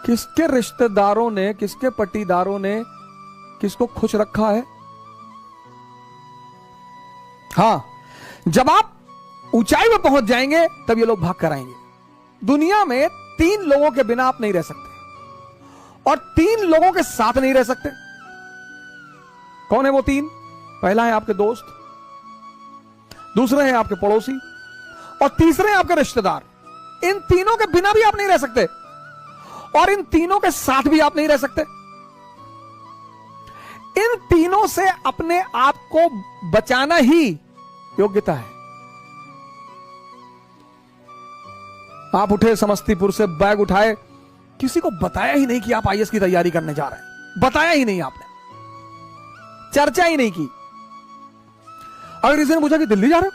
किसके रिश्तेदारों ने, किसके पट्टीदारों ने किसको खुश रखा है? हां, जब आप ऊंचाई में पहुंच जाएंगे तब ये लोग भाग कर आएंगे। दुनिया में 3 लोगों के बिना आप नहीं रह सकते और 3 लोगों के साथ नहीं रह सकते। कौन है वो 3? पहला है आपके दोस्त, दूसरे हैं आपके पड़ोसी और तीसरे हैं आपके रिश्तेदार। इन तीनों के बिना भी आप नहीं रह सकते और इन तीनों के साथ भी आप नहीं रह सकते। इन तीनों से अपने आप को बचाना ही योग्यता है। आप उठे समस्तीपुर से, बैग उठाए, किसी को बताया ही नहीं कि आप आईएएस की तैयारी करने जा रहे हैं, बताया ही नहीं आपने, चर्चा ही नहीं की। अगर किसी ने पूछा कि दिल्ली जा रहे हो,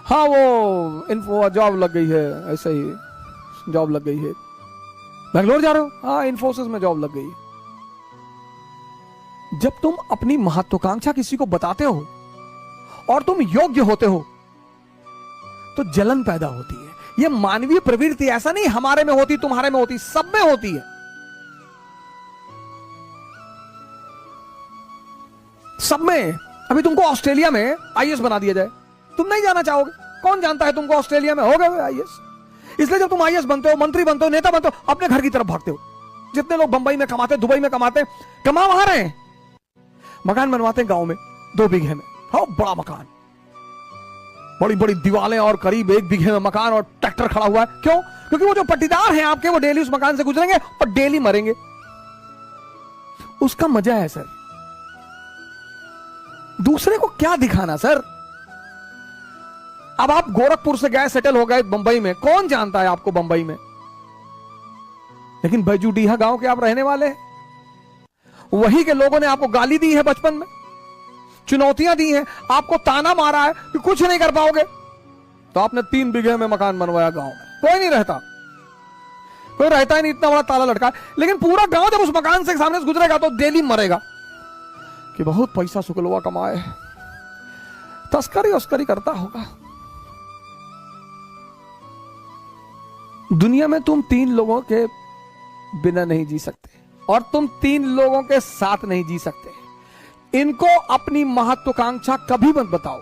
हाँ वो इन्फो जॉब लग गई है, ऐसे ही जॉब लग गई है। बेंगलोर जा रहे हो, हाँ इन्फोसिस में जॉब लग गई है। जब तुम अपनी महत्वाकांक्षा किसी को बताते हो और तुम योग्य होते हो तो जलन पैदा होती है। यह मानवीय प्रवृत्ति, ऐसा नहीं हमारे में होती, तुम्हारे में होती, सब में होती है, सब में। अभी तुमको ऑस्ट्रेलिया में आईएएस बना दिया जाए, तुम नहीं जाना चाहोगे। कौन जानता है तुमको ऑस्ट्रेलिया में हो गए आईएएस। इसलिए जब तुम आईएएस बनते हो, मंत्री बनते हो, नेता बनते हो, अपने घर की तरफ भागते हो। जितने लोग बंबई में कमाते, दुबई में कमाते, कमा वहां रहे हैं, मकान बनवाते हैं गांव में 2 बीघे में, हाँ बड़ा मकान, बड़ी बड़ी दीवारें और करीब 1 बीघे में मकान और ट्रैक्टर खड़ा हुआ है। क्यों? क्योंकि वो जो पट्टीदार हैं आपके, वो डेली उस मकान से गुजरेंगे और डेली मरेंगे। उसका मजा है सर। दूसरे को क्या दिखाना सर। अब आप गोरखपुर से गए, सेटल हो गए बंबई में, कौन जानता है आपको बंबई में, लेकिन बैजूडीहा गांव के आप रहने वाले हैं। वही के लोगों ने आपको गाली दी है बचपन में, चुनौतियां दी हैं, आपको ताना मारा है कि कुछ नहीं कर पाओगे, तो आपने 3 बीघे में मकान बनवाया गांव में। कोई नहीं रहता, कोई रहता ही नहीं, इतना बड़ा ताला लटका। लेकिन पूरा गांव जब उस मकान से सामने से गुजरेगा तो डेली मरेगा कि बहुत पैसा शुक्लवा कमाए, तस्करी उस्करी करता होगा। दुनिया में तुम 3 लोगों के बिना नहीं जी सकते और तुम 3 लोगों के साथ नहीं जी सकते। इनको अपनी महत्वाकांक्षा कभी मत बताओ।